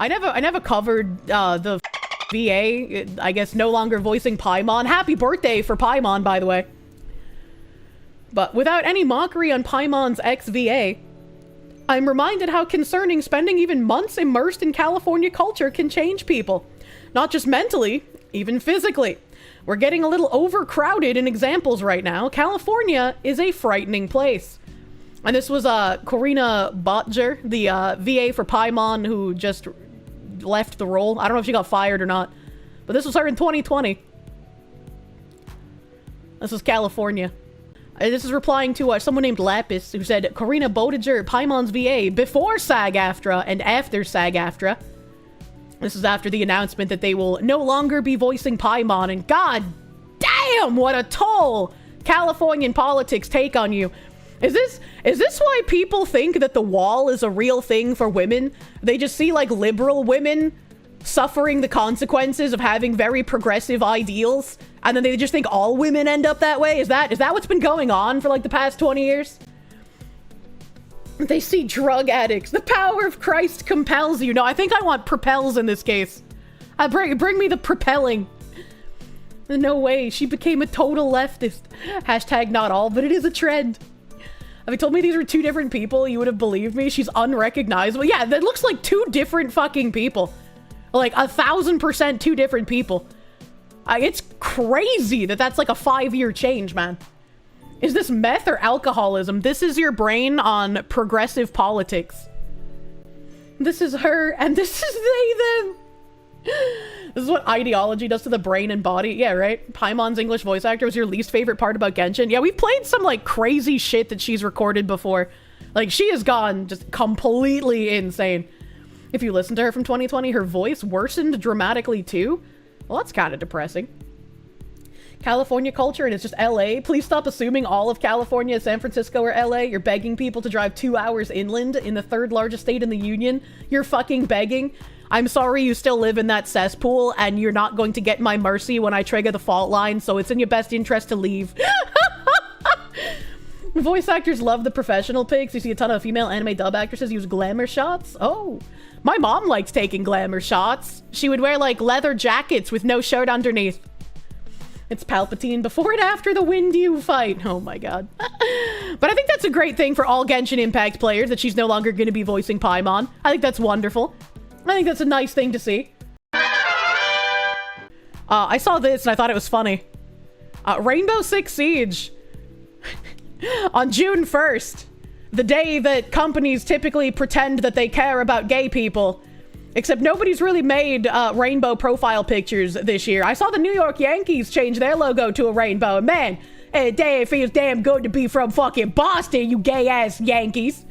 I never covered the VA, I guess no longer voicing Paimon. Happy birthday for Paimon, by the way. But without any mockery on Paimon's ex-VA, I'm reminded how concerning spending even months immersed in California culture can change people. Not just mentally, even physically. We're getting a little overcrowded in examples right now. California is a frightening place. And this was Corina Botger, the VA for Paimon, who just left the role. I don't know if she got fired or not, but this was her in 2020. This was California. This is replying to someone named Lapis, who said, Corina Bottiger, Paimon's VA, before SAG-AFTRA and after SAG-AFTRA. This is after the announcement that they will no longer be voicing Paimon, and god damn, what a toll Californian politics take on you. Is this why people think that the wall is a real thing for women? They just see, like, liberal women suffering the consequences of having very progressive ideals, and then they just think all women end up that way? Is that what's been going on for, like, the past 20 years? They see drug addicts. The power of Christ compels you. No, I think I want propels in this case. Bring me the propelling. No way. She became a total leftist. Hashtag not all, but it is a trend. If you told me these were two different people, you would have believed me. She's unrecognizable. Yeah, that looks like two different fucking people. Like 1,000% two different people. It's crazy that that's like a 5-year change, man. Is this meth or alcoholism? This is your brain on progressive politics. This is her, and this is they, them. This is what ideology does to the brain and body. Yeah, right? Paimon's English voice actor was your least favorite part about Genshin. Yeah, we've played some, like, crazy shit that she's recorded before. Like, she has gone just completely insane. If you listen to her from 2020, her voice worsened dramatically, too. Well, that's kind of depressing. California culture, and it's just LA. Please stop assuming all of California, San Francisco, or LA. You're begging people to drive 2 hours inland in the 3rd largest state in the union. You're fucking begging. I'm sorry you still live in that cesspool, and you're not going to get my mercy when I trigger the fault line, so it's in your best interest to leave. Voice actors love the professional pics. You see a ton of female anime dub actresses use glamour shots. Oh, my mom likes taking glamour shots. She would wear, like, leather jackets with no shirt underneath. It's Palpatine before and after the Windu fight. Oh my god. But I think that's a great thing for all Genshin Impact players, that she's no longer going to be voicing Paimon. I think that's wonderful. I think that's a nice thing to see. I saw this and I thought it was funny. Rainbow Six Siege. On June 1st, the day that companies typically pretend that they care about gay people. Except nobody's really made rainbow profile pictures this year. I saw the New York Yankees change their logo to a rainbow. And man, it feels damn good to be from fucking Boston, you gay-ass Yankees.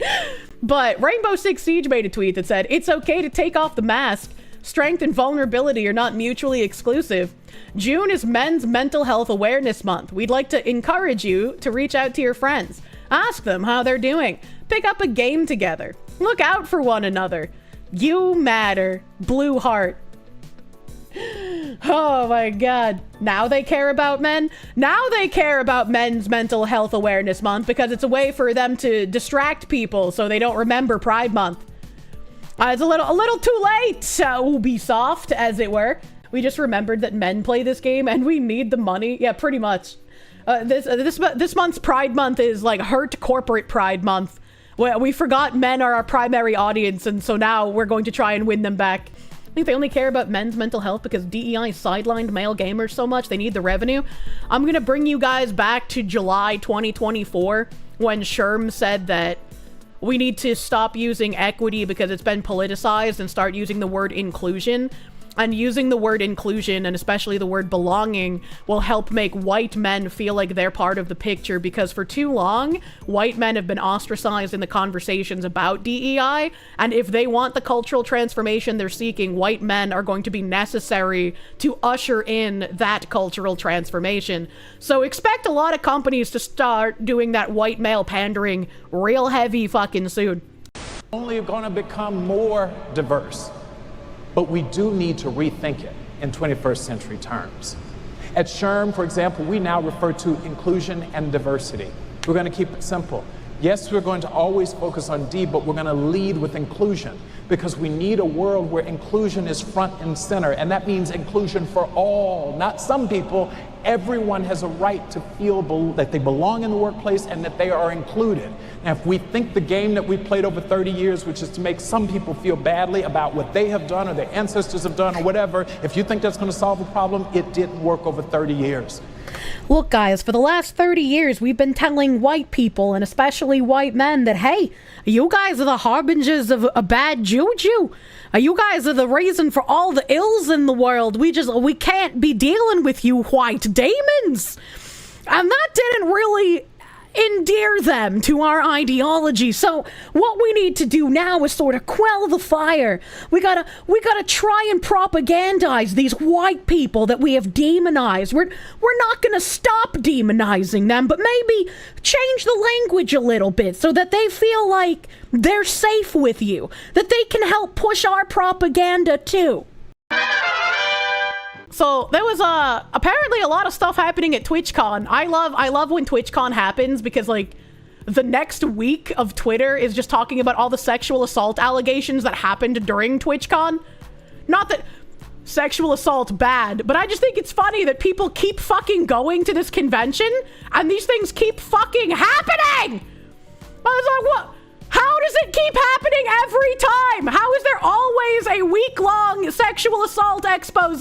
But Rainbow Six Siege made a tweet that said, it's okay to take off the mask. Strength and vulnerability are not mutually exclusive. June is Men's Mental Health Awareness Month. We'd like to encourage you to reach out to your friends. Ask them how they're doing. Pick up a game together. Look out for one another. You matter. Blue heart. Oh my god. Now they care about men? Now they care about Men's Mental Health Awareness Month because it's a way for them to distract people so they don't remember Pride Month. It's a little too late, Ubisoft, as it were. We just remembered that men play this game and we need the money. Yeah, pretty much. This month's Pride Month is like Hurt Corporate Pride Month. We forgot men are our primary audience, and so now we're going to try and win them back. I think they only care about men's mental health because DEI sidelined male gamers so much. They need the revenue. I'm going to bring you guys back to July 2024 when Sherm said that we need to stop using equity because it's been politicized and start using the word inclusion. And using the word inclusion, and especially the word belonging, will help make white men feel like they're part of the picture, because for too long, white men have been ostracized in the conversations about DEI, and if they want the cultural transformation they're seeking, white men are going to be necessary to usher in that cultural transformation. So expect a lot of companies to start doing that white male pandering real heavy fucking soon. Only going to become more diverse. But we do need to rethink it in 21st century terms. At SHRM, for example, we now refer to inclusion and diversity. We're going to keep it simple. Yes, we're going to always focus on D, but we're going to lead with inclusion because we need a world where inclusion is front and center. And that means inclusion for all, not some people. Everyone has a right to feel that they belong in the workplace and that they are included. Now, if we think the game that we've played over 30 years, which is to make some people feel badly about what they have done or their ancestors have done or whatever, if you think that's going to solve a problem, it didn't work over 30 years. Look, guys, for the last 30 years, we've been telling white people, and especially white men, that, hey, you guys are the harbingers of a bad juju. You guys are the reason for all the ills in the world. We can't be dealing with you white demons. And that didn't really endear them to our ideology. So what we need to do now is sort of quell the fire. We gotta try and propagandize these white people that we have demonized. We're not gonna stop demonizing them, but maybe change the language a little bit so that they feel like they're safe with you, that they can help push our propaganda too. So there was apparently a lot of stuff happening at TwitchCon. I love when TwitchCon happens because, like, the next week of Twitter is just talking about all the sexual assault allegations that happened during TwitchCon. Not that sexual assault bad, but I just think it's funny that people keep fucking going to this convention and these things keep fucking happening. I was like, what? How does it keep happening every time? How is there always a week-long sexual assault expose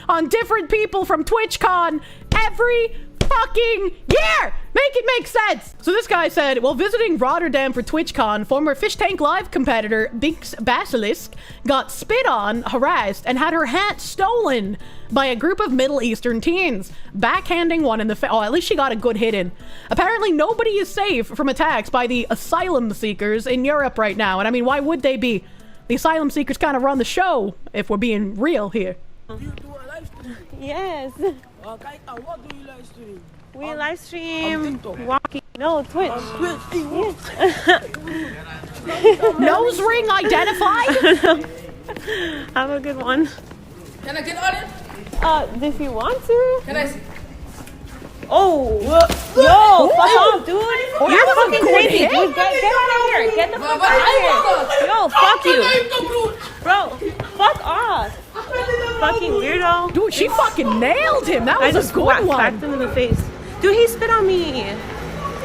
on different people from TwitchCon every fucking year? Make it make sense. So this guy said, while visiting Rotterdam for TwitchCon, former Fish Tank Live competitor Binks Basilisk got spit on, harassed, and had her hat stolen by a group of Middle Eastern teens, backhanding one in the face. Oh, at least she got a good hit in. Apparently nobody is safe from attacks by the asylum seekers in Europe right now. And I mean, why would they be? The asylum seekers kind of run the show, if we're being real here. You do a live stream? Yes. Okay, what do you live stream? We live stream TikTok. walking. No, Twitch. Nose ring identified? Have a good one. Can I get on it? If you want to. Can I see? Oh, yo, fuck off, dude. You're fucking crazy, hit. dude. Get out of here. Get the fuck out of here. Yo, fuck you. Bro, fuck off. Fucking weirdo. Dude, she fucking nailed him. That I was just a good whacked one. him in the face. Dude, he spit on me.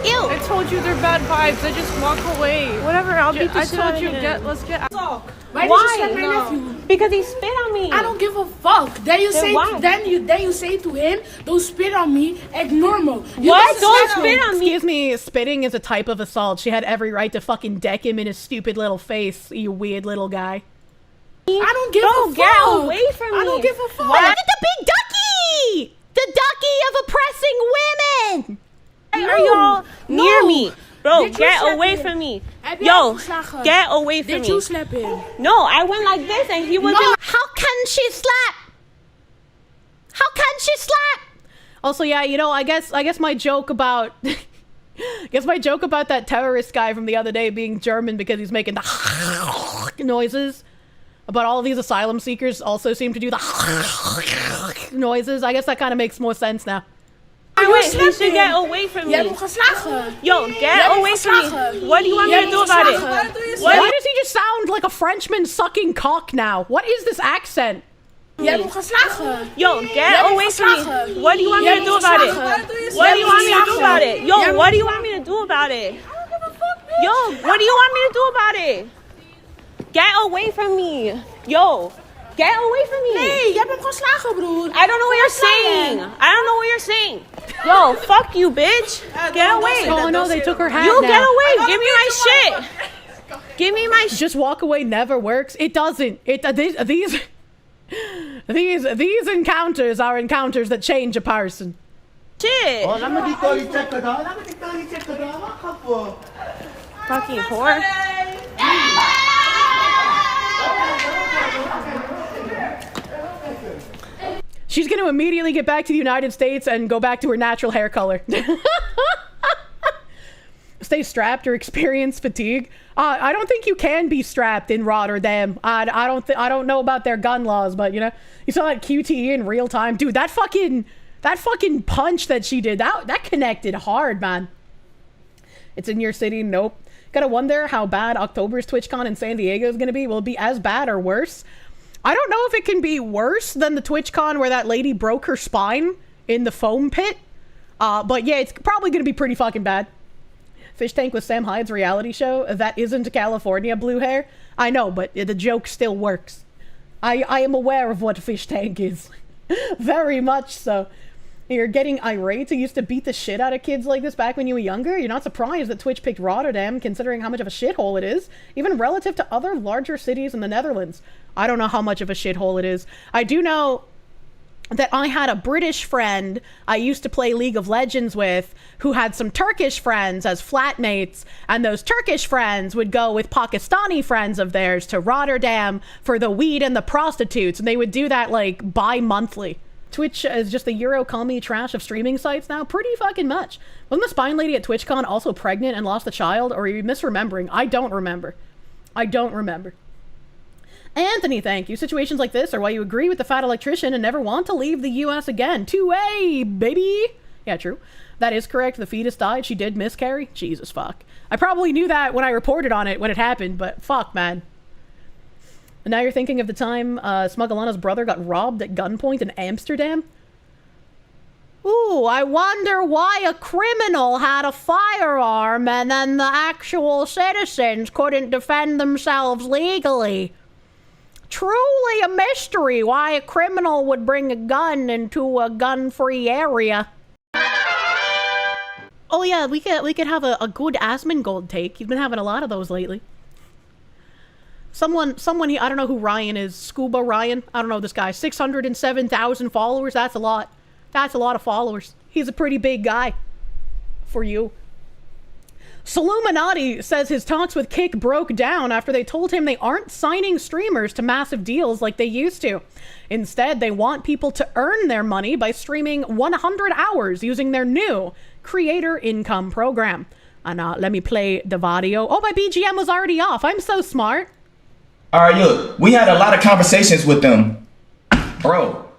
Ew. I told you they're bad vibes. I just walk away. Whatever, I'll beat the I shit told out you, of him. let's get out. Why Why? did you slap my No. nephew? Because he spit on me. I don't give a fuck. Then you say why? then you say to him, don't spit on me, act normal. You What? just Don't slap spit him. on me. Excuse me, spitting is a type of assault. She had every right to fucking deck him in his stupid little face, you weird little guy. I don't give a Bro, fuck. get away from me. I don't give a fuck. Look at the big ducky! The ducky of oppressing women! Are y'all near No. me? Bro, Did you get slap away him? from me. Heb jij Yo, hem geslagen? get away from Did you me. slap him? No, I went like this and he was in How can she slap? How can she slap? Also, yeah, you know, I guess my joke about that terrorist guy from the other day being German because he's making the noises. But all of these asylum seekers also seem to do the noises. I guess that kind of makes more sense now. Wait, slapped you should him. get away from Je me. hebt hem geslagen. Yo, Je get hebt hem away from me. geslagen. What do you want Je me to hebt do hem about it? geslagen. Why does he just sound like a Frenchman sucking cock now? What is this accent? Je hebt hem geslagen. Yo, Je hebt get hem away from me. geslagen. What do you want Je me hebt to do hem about it? geslagen. What do you Je want me to hebt do hem about it? geslagen. Yo, Je hebt what do hem you want me to do about it? I don't give a fuck, bitch. Yo, what do you want me to do about it? Get away from me. Yo, get away from me. Nee, je hebt hem geslagen, broer. I don't know what you're saying. I don't know what you're saying. Yo, fuck you, bitch. Get away. Oh no, they took her hat You now. get away. Give me my shit. Give me my shit. Just walk away never works. It doesn't. These encounters are encounters that change a person. Shit. Laat me die kooi checken dan. Laat me die kooi checken dan. Wacht even. Fucking whore. She's going to immediately get back to the United States and go back to her natural hair color. Stay strapped or experience fatigue. I don't think you can be strapped in Rotterdam. I don't know about their gun laws, but you know, you saw that QTE in real time, dude. That fucking punch that she did, that connected hard, man. It's in your city. Nope. Gotta wonder how bad October's TwitchCon in San Diego is gonna be. Will it be as bad or worse? I don't know if it can be worse than the TwitchCon where that lady broke her spine in the foam pit. But yeah, it's probably gonna be pretty fucking bad. Fish Tank was Sam Hyde's reality show. That isn't California, blue hair. I know, but the joke still works. I am aware of what Fish Tank is. Very much so. You're getting irate. You used to beat the shit out of kids like this back when you were younger. You're not surprised that Twitch picked Rotterdam, considering how much of a shithole it is, even relative to other larger cities in the Netherlands. I don't know how much of a shithole it is. I do know that I had a British friend I used to play League of Legends with who had some Turkish friends as flatmates, and those Turkish friends would go with Pakistani friends of theirs to Rotterdam for the weed and the prostitutes, and they would do that like bi-monthly. Twitch is just the Euro commie trash of streaming sites now, pretty fucking much. Wasn't the spine lady at TwitchCon also pregnant and lost a child, or are you misremembering? I don't remember. I don't remember. Anthony, thank you. Situations like this are why you agree with the fat electrician and never want to leave the US again. 2A, baby! Yeah, true. That is correct. The fetus died. She did miscarry. Jesus fuck. I probably knew that when I reported on it when it happened, but fuck, man. And now you're thinking of the time Smugglana's brother got robbed at gunpoint in Amsterdam? Ooh, I wonder why a criminal had a firearm and then the actual citizens couldn't defend themselves legally. Truly a mystery why a criminal would bring a gun into a gun-free area. Oh yeah, we could have a good Asmongold take. You've been having a lot of those lately. Someone here, I don't know who Ryan is. Scuba Ryan? I don't know this guy. 607,000 followers. That's a lot. That's a lot of followers. He's a pretty big guy. For you. SoILLUMINATI says his talks with Kick broke down after they told him they aren't signing streamers to massive deals like they used to. Instead, they want people to earn their money by streaming 100 hours using their new creator income program. And let me play the video. Oh, my BGM was already off. I'm so smart. All right, look, we had a lot of conversations with them. Bro,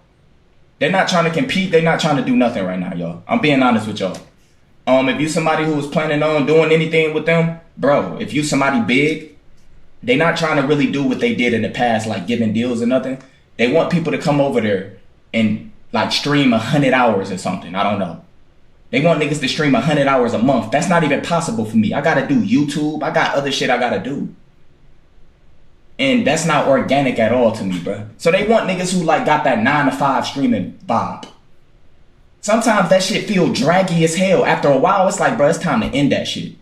they're not trying to compete. They're not trying to do nothing right now, y'all. I'm being honest with y'all. If you somebody who was planning on doing anything with them, bro, if you somebody big, they not trying to really do what they did in the past, like giving deals or nothing. They want people to come over there and like stream 100 hours or something. I don't know. They want niggas to stream 100 hours a month. That's not even possible for me. I gotta do YouTube. I got other shit I gotta do. And that's not organic at all to me, bro. So they want niggas who like got that 9 to 5 streaming vibe. Sometimes that shit feel draggy as hell. After a while, it's like, bro, it's time to end that shit.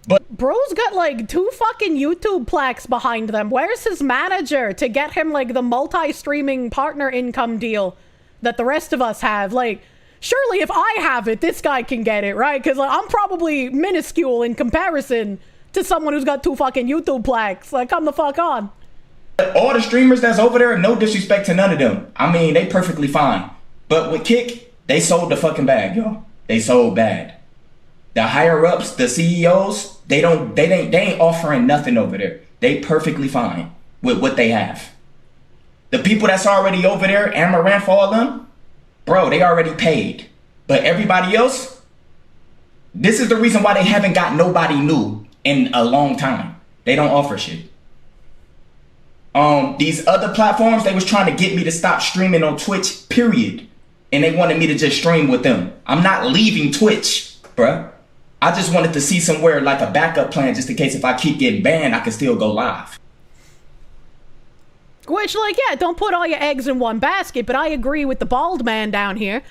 But bro's got like 2 fucking YouTube plaques behind them. Where's his manager to get him like the multi-streaming partner income deal that the rest of us have? Like, surely if I have it, this guy can get it, right? Because like, I'm probably minuscule in comparison to someone who's got 2 fucking YouTube plaques. Like, come the fuck on. All the streamers that's over there, no disrespect to none of them. I mean, they perfectly fine. But with Kick, they sold the fucking bag, yo. They sold bad. The higher ups, the CEOs, they ain't offering nothing over there. They perfectly fine with what they have. The people that's already over there, Amaranth, all of them, bro, they already paid. But everybody else, this is the reason why they haven't got nobody new in a long time. They don't offer shit. These other platforms, they was trying to get me to stop streaming on Twitch, period. And they wanted me to just stream with them. I'm not leaving Twitch, bruh. I just wanted to see somewhere like a backup plan just in case if I keep getting banned, I can still go live. Which, like, yeah, don't put all your eggs in one basket, but I agree with the bald man down here.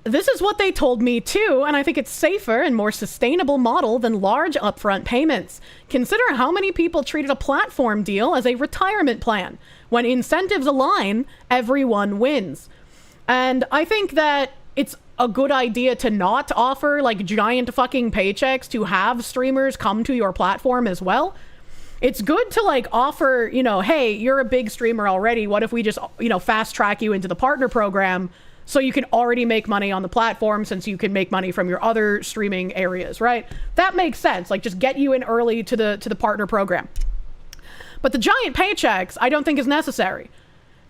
This is what they told me too, and I think it's safer and more sustainable model than large upfront payments. Consider how many people treated a platform deal as a retirement plan. When incentives align, everyone wins. And I think that it's a good idea to not offer like giant fucking paychecks to have streamers come to your platform as well. It's good to like offer, you know, hey, you're a big streamer already. What if we just, you know, fast track you into the partner program so you can already make money on the platform since you can make money from your other streaming areas, right? That makes sense. Like just get you in early to the partner program. But the giant paychecks, I don't think is necessary.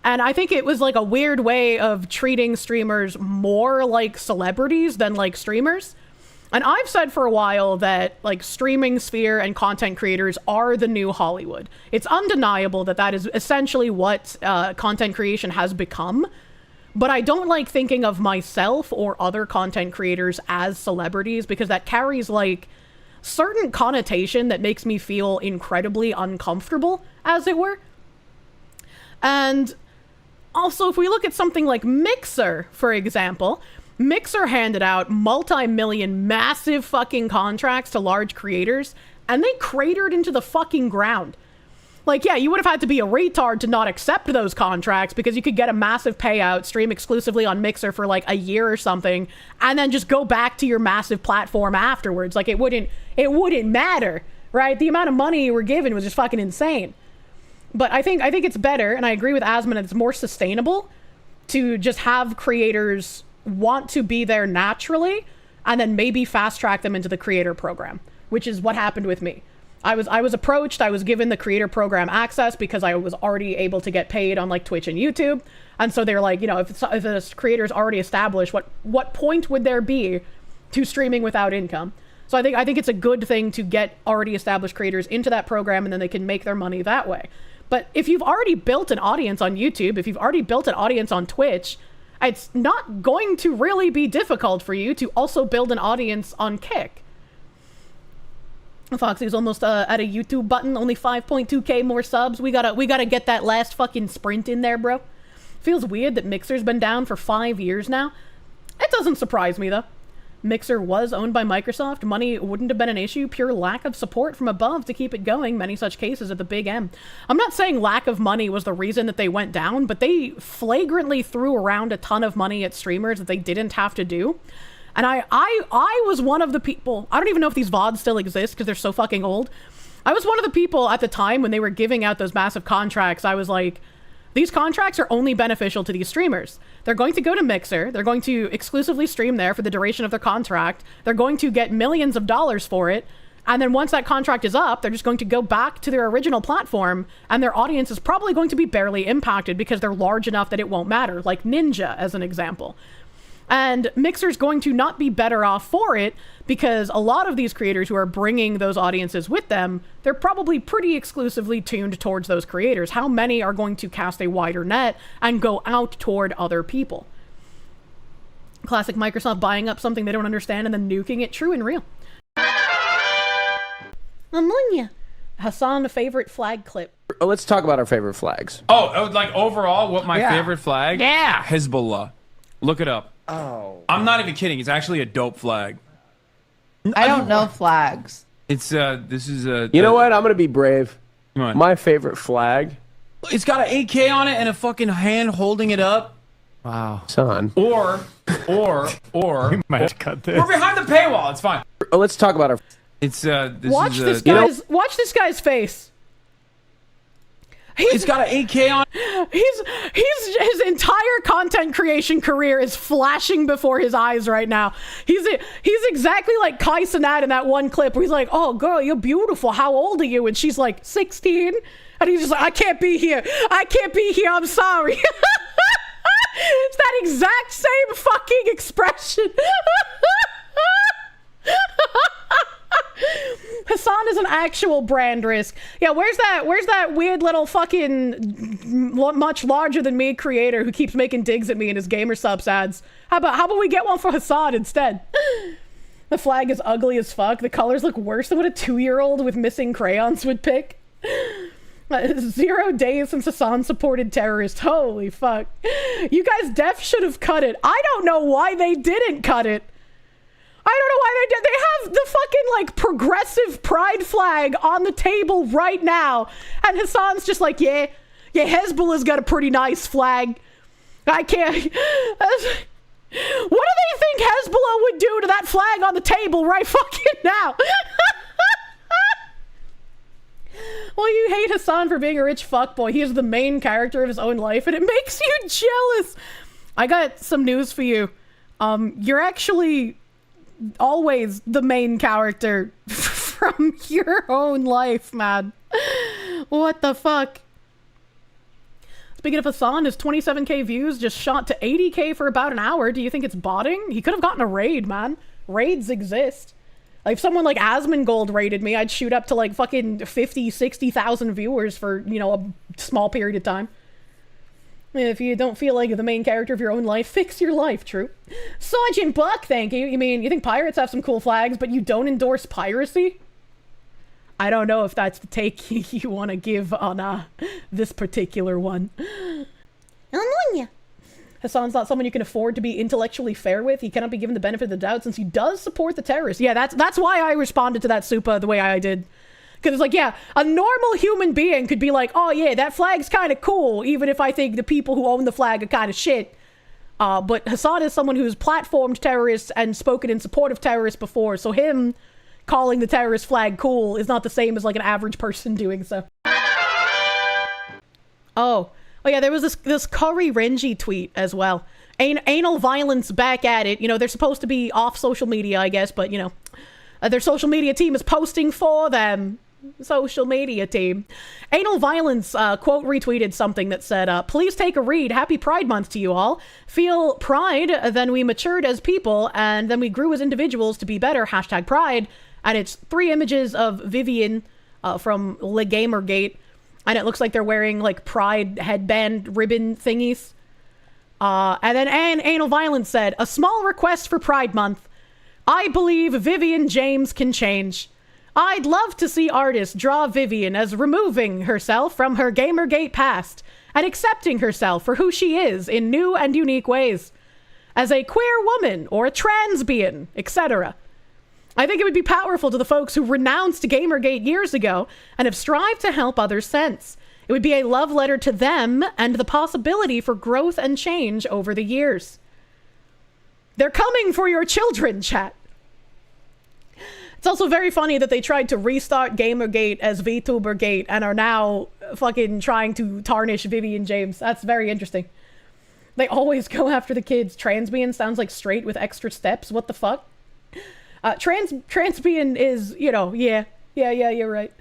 And I think it was like a weird way of treating streamers more like celebrities than like streamers. And I've said for a while that, like, streaming sphere and content creators are the new Hollywood. It's undeniable that that is essentially what content creation has become. But I don't like thinking of myself or other content creators as celebrities, because that carries, like, certain connotation that makes me feel incredibly uncomfortable, as it were. And also, if we look at something like Mixer, for example, Mixer handed out multi-million, massive fucking contracts to large creators, and they cratered into the fucking ground. Like, yeah, you would have had to be a retard to not accept those contracts, because you could get a massive payout, stream exclusively on Mixer for like a year or something, and then just go back to your massive platform afterwards. Like, it wouldn't matter, right? The amount of money you were given was just fucking insane. But I think it's better, and I agree with Asmon, it's more sustainable to just have creators want to be there naturally, and then maybe fast track them into the creator program, which is what happened with me. I was approached, I was given the creator program access because I was already able to get paid on like Twitch and YouTube. And so they're like, you know, if a creator's already established, what point would there be to streaming without income? So I think it's a good thing to get already established creators into that program, and then they can make their money that way. But if you've already built an audience on YouTube, if you've already built an audience on Twitch, it's not going to really be difficult for you to also build an audience on Kick. Foxy's almost at a YouTube button, only 5.2k more subs. We gotta get that last fucking sprint in there, bro. Feels weird that Mixer's been down for 5 years now. It doesn't surprise me, though. Mixer was owned by Microsoft. Money wouldn't have been an issue. Pure lack of support from above to keep it going. Many such cases at the big M. I'm not saying lack of money was the reason that they went down, but they flagrantly threw around a ton of money at streamers that they didn't have to do. And I was one of the people, I don't even know if these VoDs still exist because they're so fucking old. I was one of the people at the time when they were giving out those massive contracts. I was like, these contracts are only beneficial to these streamers. They're going to go to Mixer. They're going to exclusively stream there for the duration of their contract. They're going to get millions of dollars for it. And then once that contract is up, they're just going to go back to their original platform, and their audience is probably going to be barely impacted because they're large enough that it won't matter, like Ninja as an example. And Mixer's going to not be better off for it because a lot of these creators who are bringing those audiences with them, they're probably pretty exclusively tuned towards those creators. How many are going to cast a wider net and go out toward other people? Classic Microsoft buying up something they don't understand and then nuking it. True and real. Ammonia. Hassan, a favorite flag clip. Let's talk about our favorite flags. Oh, like overall, what my favorite flag? Yeah. Hezbollah. Look it up. Oh. I'm not even kidding. It's actually a dope flag. I don't know flags. It's this is a. You know what? I'm gonna be brave. Come on. My favorite flag. It's got an AK on it and a fucking hand holding it up. Wow, son. Or. We might have to cut this. We're behind the paywall. It's fine. Let's talk about our. It's watch this guy's face. It's got an AK on. His entire content creation career is flashing before his eyes right now. He's exactly like Kai Cenat in that one clip where he's like, "Oh, girl, you're beautiful. How old are you?" And she's like, 16. And he's just like, "I can't be here. I can't be here. I'm sorry." It's that exact same fucking expression. Hassan is an actual brand risk. Yeah, where's that weird little fucking much larger than me creator who keeps making digs at me in his gamer subs ads? How about we get one for Hassan instead? The flag is ugly as fuck. The colors look worse than what a 2-year-old with missing crayons would pick. 0 days since Hassan supported terrorists. Holy fuck. You guys def should have cut it. I don't know why they didn't cut it. I don't know why they did. They have the fucking, like, progressive pride flag on the table right now. And Hassan's just like, yeah, Hezbollah's got a pretty nice flag. I can't. What do they think Hezbollah would do to that flag on the table right fucking now? Well, you hate Hassan for being a rich fuckboy. He is the main character of his own life, and it makes you jealous. I got some news for you. You're actually always the main character from your own life, man. What the fuck? Speaking of Hassan, his 27k views just shot to 80k for about an hour. Do you think it's botting? He could have gotten a raid, man. Raids exist. Like, if someone like Asmongold raided me, I'd shoot up to like fucking 50, 60,000 viewers for, you know, a small period of time. If you don't feel like the main character of your own life, fix your life, true. Sergeant Buck, thank you. You mean, you think pirates have some cool flags, but you don't endorse piracy? I don't know if that's the take you want to give on this particular one. Hassan's not someone you can afford to be intellectually fair with. He cannot be given the benefit of the doubt since he does support the terrorists. Yeah, that's why I responded to that Supa the way I did. Because it's like, yeah, a normal human being could be like, oh yeah, that flag's kind of cool, even if I think the people who own the flag are kind of shit. But Hassan is someone who's platformed terrorists and spoken in support of terrorists before, so him calling the terrorist flag cool is not the same as like an average person doing so. Oh yeah, there was this Curry Renji tweet as well. Anal violence back at it. You know, they're supposed to be off social media, I guess, but you know, their social media team is posting for them. Social media team. Anal Violence quote retweeted something that said, please take a read. Happy Pride Month to you all. Feel pride, then we matured as people, and then we grew as individuals to be better. Hashtag pride. And it's 3 images of Vivian from Gamergate. And it looks like they're wearing like pride headband ribbon thingies. And then Anal Violence said, a small request for Pride Month. I believe Vivian James can change. I'd love to see artists draw Vivian as removing herself from her Gamergate past and accepting herself for who she is in new and unique ways. As a queer woman or a trans being, etc. I think it would be powerful to the folks who renounced Gamergate years ago and have strived to help others since. It would be a love letter to them and the possibility for growth and change over the years. They're coming for your children, chat. It's also very funny that they tried to restart Gamergate as VTubergate and are now fucking trying to tarnish Vivian James. That's very interesting. They always go after the kids. Transbian sounds like straight with extra steps. What the fuck? Transbian is, you know, yeah, you're right.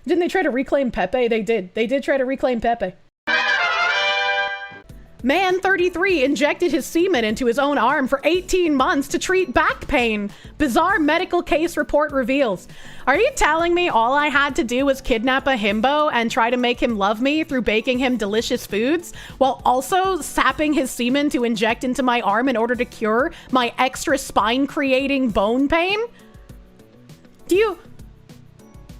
Didn't they try to reclaim Pepe? They did. They did try to reclaim Pepe. Man 33 injected his semen into his own arm for 18 months to treat back pain. Bizarre medical case report reveals. Are you telling me all I had to do was kidnap a himbo and try to make him love me through baking him delicious foods while also sapping his semen to inject into my arm in order to cure my extra spine-creating bone pain?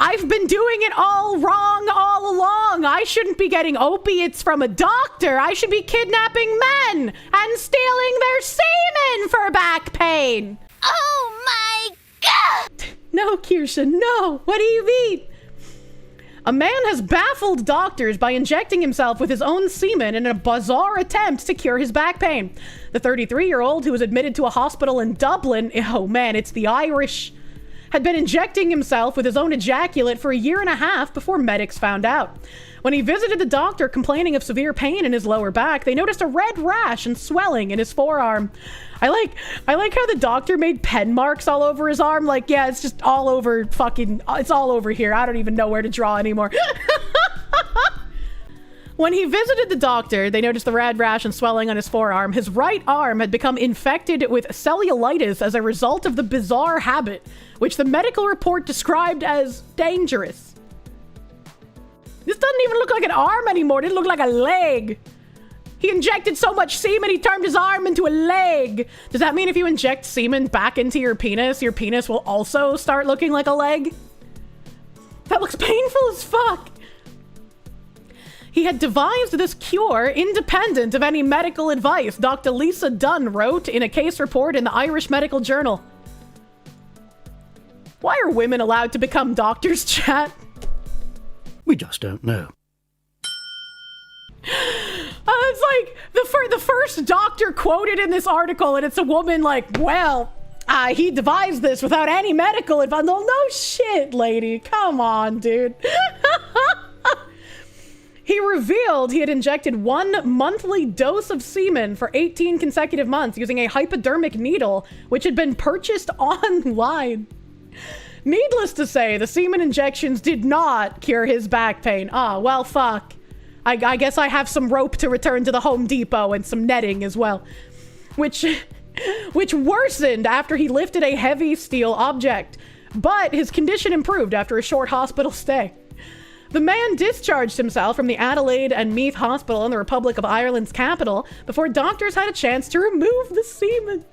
I've been doing it all wrong all along. I shouldn't be getting opiates from a doctor. I should be kidnapping men and stealing their semen for back pain. Oh my god! No, Kirsche, no. What do you mean? A man has baffled doctors by injecting himself with his own semen in a bizarre attempt to cure his back pain. The 33-year-old, who was admitted to a hospital in Dublin, oh man, it's the Irish, had been injecting himself with his own ejaculate for 1.5 years before medics found out. When he visited the doctor complaining of severe pain in his lower back, they noticed a red rash and swelling in his forearm. I like how the doctor made pen marks all over his arm. Like, yeah, it's just all over fucking, it's all over here. I don't even know where to draw anymore. When he visited the doctor, they noticed the red rash and swelling on his forearm. His right arm had become infected with cellulitis as a result of the bizarre habit, which the medical report described as dangerous. This doesn't even look like an arm anymore. It looked like a leg. He injected so much semen, he turned his arm into a leg. Does that mean if you inject semen back into your penis will also start looking like a leg? That looks painful as fuck. He had devised this cure independent of any medical advice, Dr. Lisa Dunn wrote in a case report in the Irish Medical Journal. Why are women allowed to become doctors, chat? We just don't know. It's like the first doctor quoted in this article, and it's a woman like, well, he devised this without any medical advice. No shit, lady. Come on, dude. He revealed he had injected 1 monthly dose of semen for 18 consecutive months using a hypodermic needle, which had been purchased online. Needless to say, the semen injections did not cure his back pain. Well, fuck. I guess I have some rope to return to the Home Depot and some netting as well. Which which worsened after he lifted a heavy steel object. But his condition improved after a short hospital stay. The man discharged himself from the Adelaide and Meath Hospital in the Republic of Ireland's capital before doctors had a chance to remove the semen.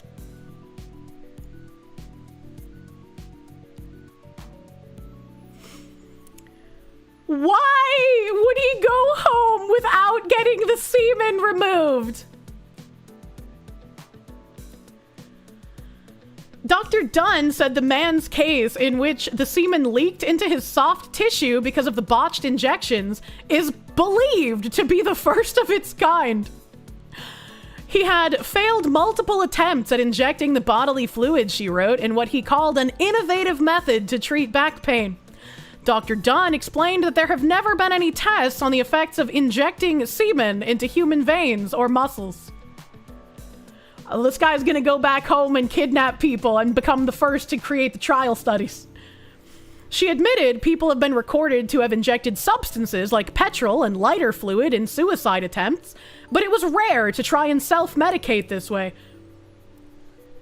Why would he go home without getting the semen removed? Dr. Dunn said the man's case, in which the semen leaked into his soft tissue because of the botched injections, is believed to be the first of its kind. He had failed multiple attempts at injecting the bodily fluid, she wrote, in what he called an innovative method to treat back pain. Dr. Dunn explained that there have never been any tests on the effects of injecting semen into human veins or muscles. This guy's gonna go back home and kidnap people and become the first to create the trial studies. She admitted people have been recorded to have injected substances like petrol and lighter fluid in suicide attempts, but it was rare to try and self-medicate this way.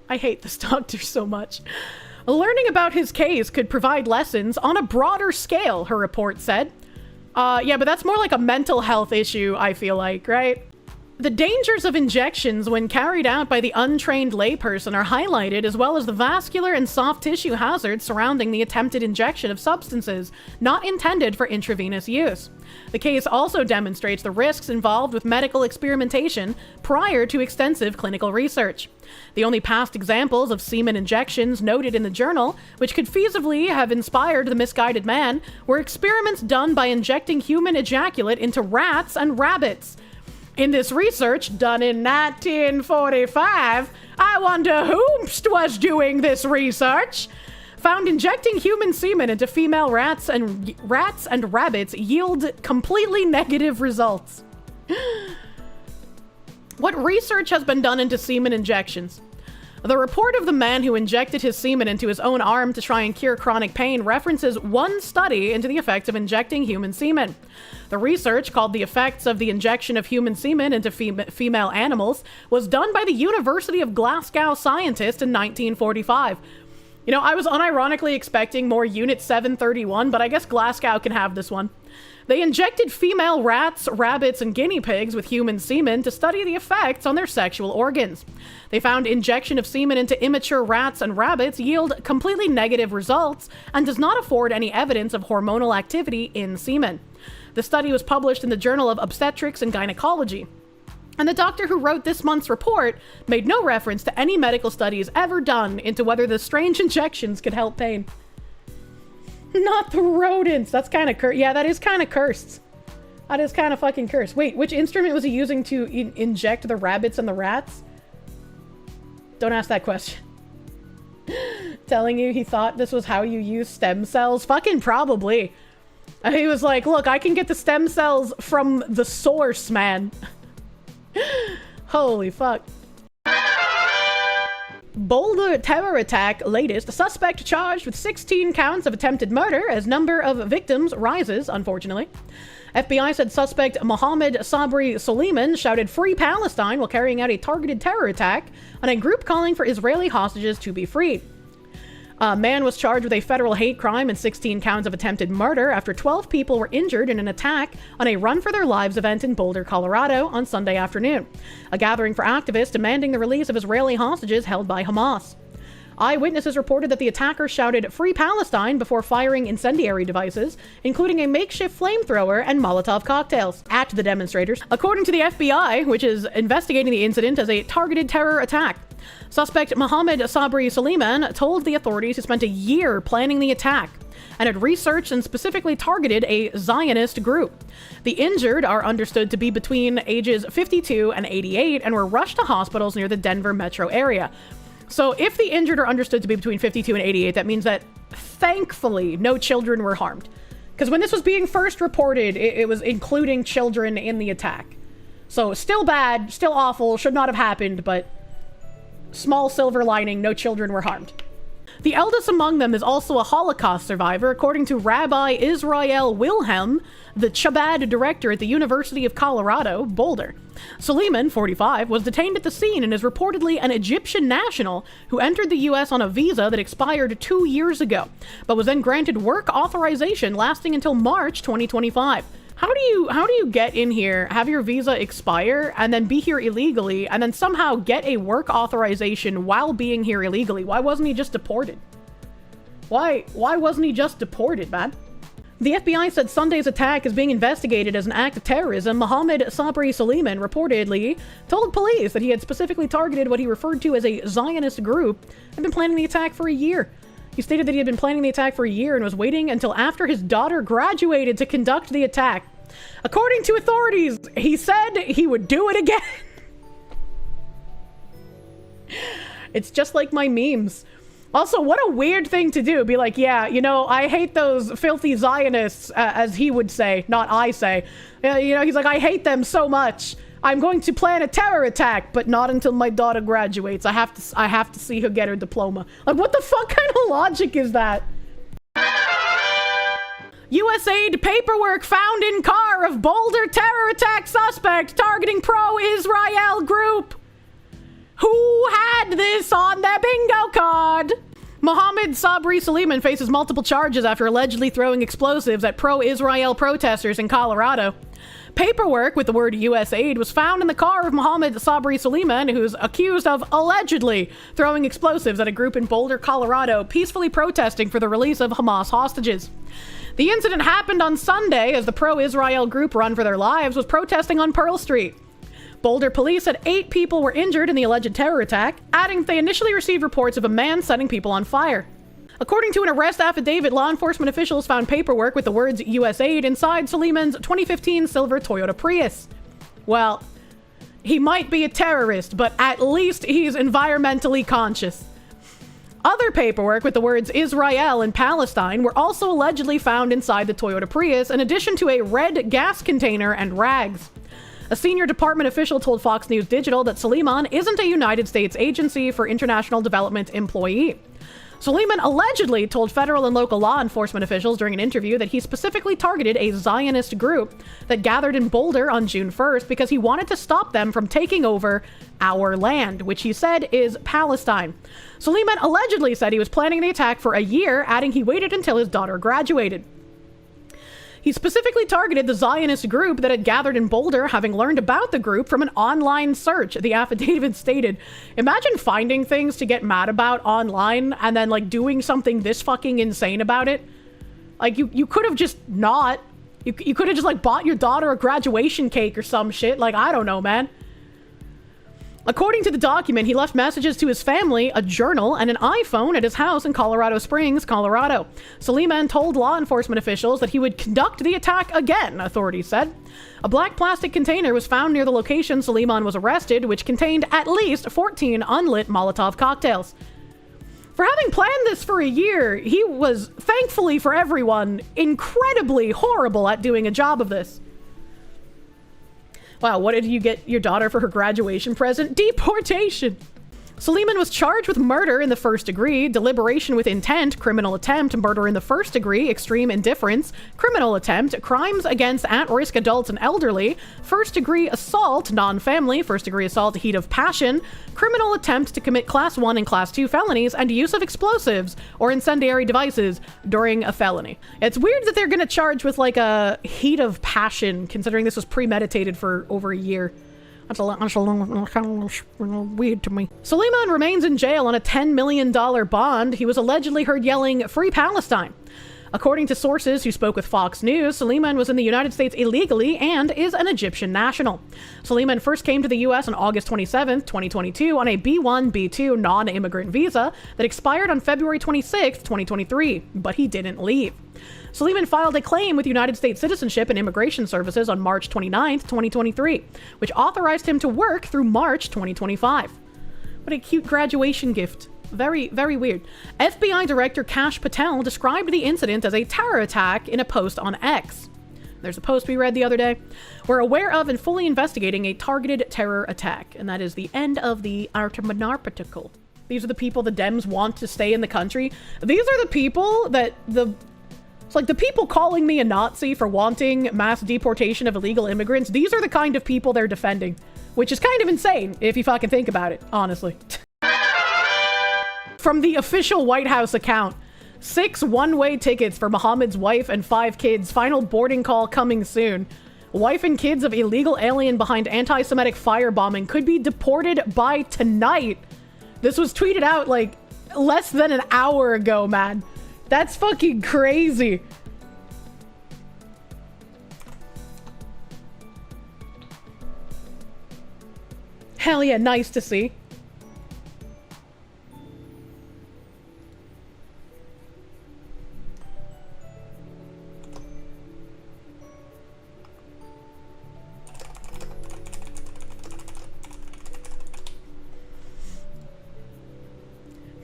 I hate this doctor so much. Learning about his case could provide lessons on a broader scale, her report said. Yeah, but that's more like a mental health issue, I feel like, right? The dangers of injections when carried out by the untrained layperson are highlighted, as well as the vascular and soft tissue hazards surrounding the attempted injection of substances not intended for intravenous use. The case also demonstrates the risks involved with medical experimentation prior to extensive clinical research. The only past examples of semen injections noted in the journal, which could feasibly have inspired the misguided man, were experiments done by injecting human ejaculate into rats and rabbits. In this research, done in 1945, I wonder who was doing this research, found injecting human semen into female rats and rabbits yield completely negative results. What research has been done into semen injections? The report of the man who injected his semen into his own arm to try and cure chronic pain references one study into the effects of injecting human semen. The research, called The Effects of the Injection of Human Semen into Female Animals, was done by the University of Glasgow scientists in 1945. You know, I was unironically expecting more Unit 731, but I guess Glasgow can have this one. They injected female rats, rabbits, and guinea pigs with human semen to study the effects on their sexual organs. They found injection of semen into immature rats and rabbits yield completely negative results and does not afford any evidence of hormonal activity in semen. The study was published in the Journal of Obstetrics and Gynecology. And the doctor who wrote this month's report made no reference to any medical studies ever done into whether the strange injections could help pain. Not the rodents. That's kind of cursed. Yeah, that is kind of cursed. That is kind of fucking cursed. Wait, which instrument was he using to inject the rabbits and the rats? Don't ask that question. Telling you he thought this was how you use stem cells? Fucking probably. He was like, look, I can get the stem cells from the source, man. Holy fuck. Boulder terror attack latest. Suspect charged with 16 counts of attempted murder as number of victims rises, unfortunately. FBI said suspect Mohamed Soliman shouted "Free Palestine" while carrying out a targeted terror attack on a group calling for Israeli hostages to be freed. A man was charged with a federal hate crime and 16 counts of attempted murder after 12 people were injured in an attack on a Run for Their Lives event in Boulder, Colorado on Sunday afternoon, a gathering for activists demanding the release of Israeli hostages held by Hamas. Eyewitnesses reported that the attacker shouted "Free Palestine" before firing incendiary devices, including a makeshift flamethrower and Molotov cocktails, at the demonstrators, according to the FBI, which is investigating the incident as a targeted terror attack. Suspect Mohamed Soliman told the authorities he spent a year planning the attack and had researched and specifically targeted a Zionist group. The injured are understood to be between ages 52 and 88 and were rushed to hospitals near the Denver metro area. So if the injured are understood to be between 52 and 88, that means that, thankfully, no children were harmed. Because when this was being first reported, it was including children in the attack. So still bad, still awful, should not have happened, but small silver lining, no children were harmed. The eldest among them is also a Holocaust survivor, according to Rabbi Israel Wilhelm, the Chabad director at the University of Colorado, Boulder. Soliman, 45, was detained at the scene and is reportedly an Egyptian national who entered the U.S. on a visa that expired 2 years ago, but was then granted work authorization lasting until March 2025. How do you get in here, have your visa expire, and then be here illegally, and then somehow get a work authorization while being here illegally? Why wasn't he just deported? Why wasn't he just deported, man? The FBI said Sunday's attack is being investigated as an act of terrorism. Mohamed Soliman reportedly told police that he had specifically targeted what he referred to as a Zionist group and been planning the attack for a year. He stated that he had been planning the attack for a year and was waiting until after his daughter graduated to conduct the attack. According to authorities, he said he would do it again. It's just like my memes. Also, what a weird thing to do. Be like, yeah, you know, I hate those filthy Zionists, as he would say, not I say. You know, he's like, I hate them so much. I'm going to plan a terror attack, but not until my daughter graduates. I have to see her get her diploma. Like, what the fuck kind of logic is that? USAID paperwork found in car of Boulder terror attack suspect targeting pro-Israel group. Who had this on their bingo card? Mohamed Soliman faces multiple charges after allegedly throwing explosives at pro-Israel protesters in Colorado. Paperwork with the word USAID was found in the car of Mohamed Soliman, who's accused of allegedly throwing explosives at a group in Boulder, Colorado, peacefully protesting for the release of Hamas hostages. The incident happened on Sunday as the pro-Israel group Run for Their Lives was protesting on Pearl Street. Boulder police said 8 people were injured in the alleged terror attack, adding that they initially received reports of a man setting people on fire. According to an arrest affidavit, law enforcement officials found paperwork with the words USAID inside Soliman's 2015 silver Toyota Prius. Well, he might be a terrorist, but at least he's environmentally conscious. Other paperwork with the words Israel and Palestine were also allegedly found inside the Toyota Prius, in addition to a red gas container and rags. A senior department official told Fox News Digital that Soliman isn't a United States Agency for International Development employee. Soliman allegedly told federal and local law enforcement officials during an interview that he specifically targeted a Zionist group that gathered in Boulder on June 1st because he wanted to stop them from taking over our land, which he said is Palestine. Soliman allegedly said he was planning the attack for a year, adding he waited until his daughter graduated. He specifically targeted the Zionist group that had gathered in Boulder, having learned about the group from an online search, the affidavit stated. Imagine finding things to get mad about online and then, like, doing something this fucking insane about it. Like, you could have just not. You could have just, like, bought your daughter a graduation cake or some shit. Like, I don't know, man. According to the document, he left messages to his family, a journal, and an iPhone at his house in Colorado Springs, Colorado. Soliman told law enforcement officials that he would conduct the attack again, authorities said. A black plastic container was found near the location Soliman was arrested, which contained at least 14 unlit Molotov cocktails. For having planned this for a year, he was, thankfully for everyone, incredibly horrible at doing a job of this. Wow, what did you get your daughter for her graduation present? Deportation! Soliman was charged with murder in the first degree, deliberation with intent, criminal attempt, murder in the first degree, extreme indifference, criminal attempt, crimes against at-risk adults and elderly, first degree assault, non-family, first degree assault, heat of passion, criminal attempt to commit class 1 and class 2 felonies, and use of explosives or incendiary devices during a felony. It's weird that they're gonna charge with like a heat of passion, considering this was premeditated for over a year. That's a little weird to me. Soliman remains in jail on a $10 million bond. He was allegedly heard yelling, "Free Palestine." According to sources who spoke with Fox News, Soliman was in the United States illegally and is an Egyptian national. Soliman first came to the U.S. on August 27, 2022 on a B1, B2 non-immigrant visa that expired on February 26, 2023, but he didn't leave. Soliman filed a claim with United States Citizenship and Immigration Services on March 29, 2023, which authorized him to work through March 2025. What a cute graduation gift. Very, very weird. FBI Director Kash Patel described the incident as a terror attack in a post on X. There's a post we read the other day. We're aware of and fully investigating a targeted terror attack. And that is the end of the article. These are the people the Dems want to stay in the country. These are the people that it's like the people calling me a Nazi for wanting mass deportation of illegal immigrants. These are the kind of people they're defending, which is kind of insane if you fucking think about it, honestly. From the official White House account, 6 one-way tickets for Mohammed's wife and 5 kids. Final boarding call coming soon. Wife and kids of illegal alien behind anti-Semitic firebombing could be deported by tonight. This was tweeted out like less than an hour ago, man. That's fucking crazy. Hell yeah, nice to see.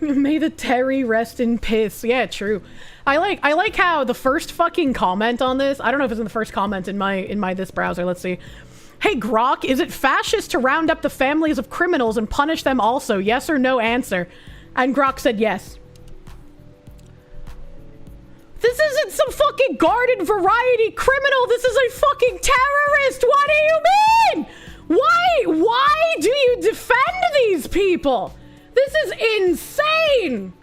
May the Terry rest in piss. Yeah, true. I like how the first fucking comment on this, I don't know if it's in the first comment in my this browser, let's see. Hey Grok, is it fascist to round up the families of criminals and punish them also? Yes or no answer. And Grok said yes. This isn't some fucking garden variety criminal. This is a fucking terrorist. What do you mean? Why do you defend these people? This is insane!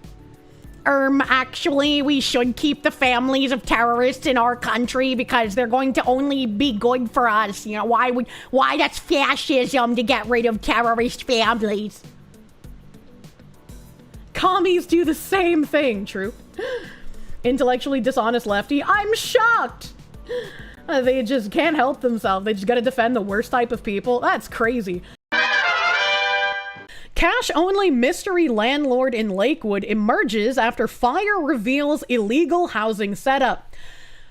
Actually, we should keep the families of terrorists in our country because they're going to only be good for us. You know, why that's fascism to get rid of terrorist families. Commies do the same thing, true. Intellectually dishonest lefty, I'm shocked! They just can't help themselves. They just gotta defend the worst type of people. That's crazy. Cash-only mystery landlord in Lakewood emerges after fire reveals illegal housing setup.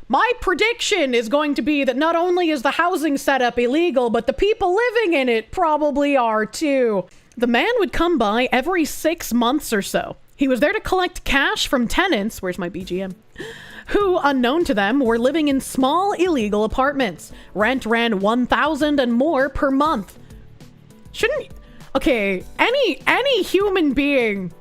My prediction is going to be that not only is the housing setup illegal, but the people living in it probably are too. The man would come by every 6 months or so. He was there to collect cash from tenants, where's my BGM, who, unknown to them, were living in small illegal apartments. Rent ran $1,000 and more per month. Okay, any human being,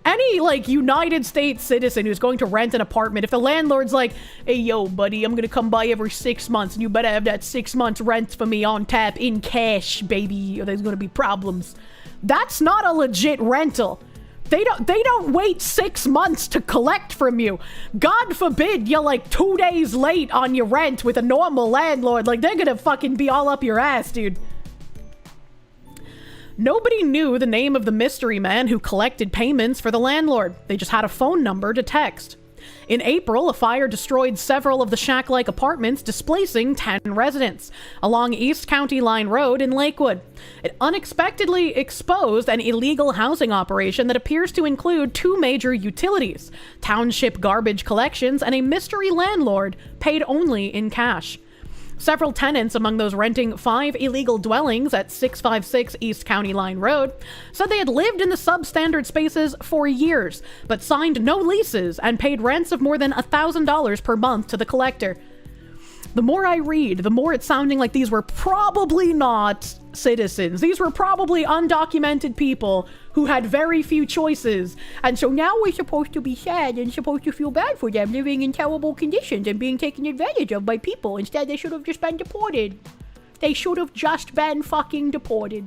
any like United States citizen who's going to rent an apartment, if the landlord's like, hey yo buddy, I'm gonna come by every 6 months and you better have that 6 months rent for me on tap in cash, baby, or there's gonna be problems. That's not a legit rental. They don't wait 6 months to collect from you. God forbid you're like 2 days late on your rent with a normal landlord. Like, they're gonna fucking be all up your ass, dude. Nobody knew the name of the mystery man who collected payments for the landlord. They just had a phone number to text. In April, a fire destroyed several of the shack-like apartments, displacing 10 residents along East County Line Road in Lakewood. It unexpectedly exposed an illegal housing operation that appears to include 2 major utilities, township garbage collections, and a mystery landlord paid only in cash. Several tenants, among those renting 5 illegal dwellings at 656 East County Line Road, said they had lived in the substandard spaces for years, but signed no leases and paid rents of more than $1,000 per month to the collector. The more I read, the more it's sounding like these were probably not citizens. These were probably undocumented people who had very few choices. And so now we're supposed to be sad and supposed to feel bad for them living in terrible conditions and being taken advantage of by people. Instead, they should have just been deported. They should have just been fucking deported.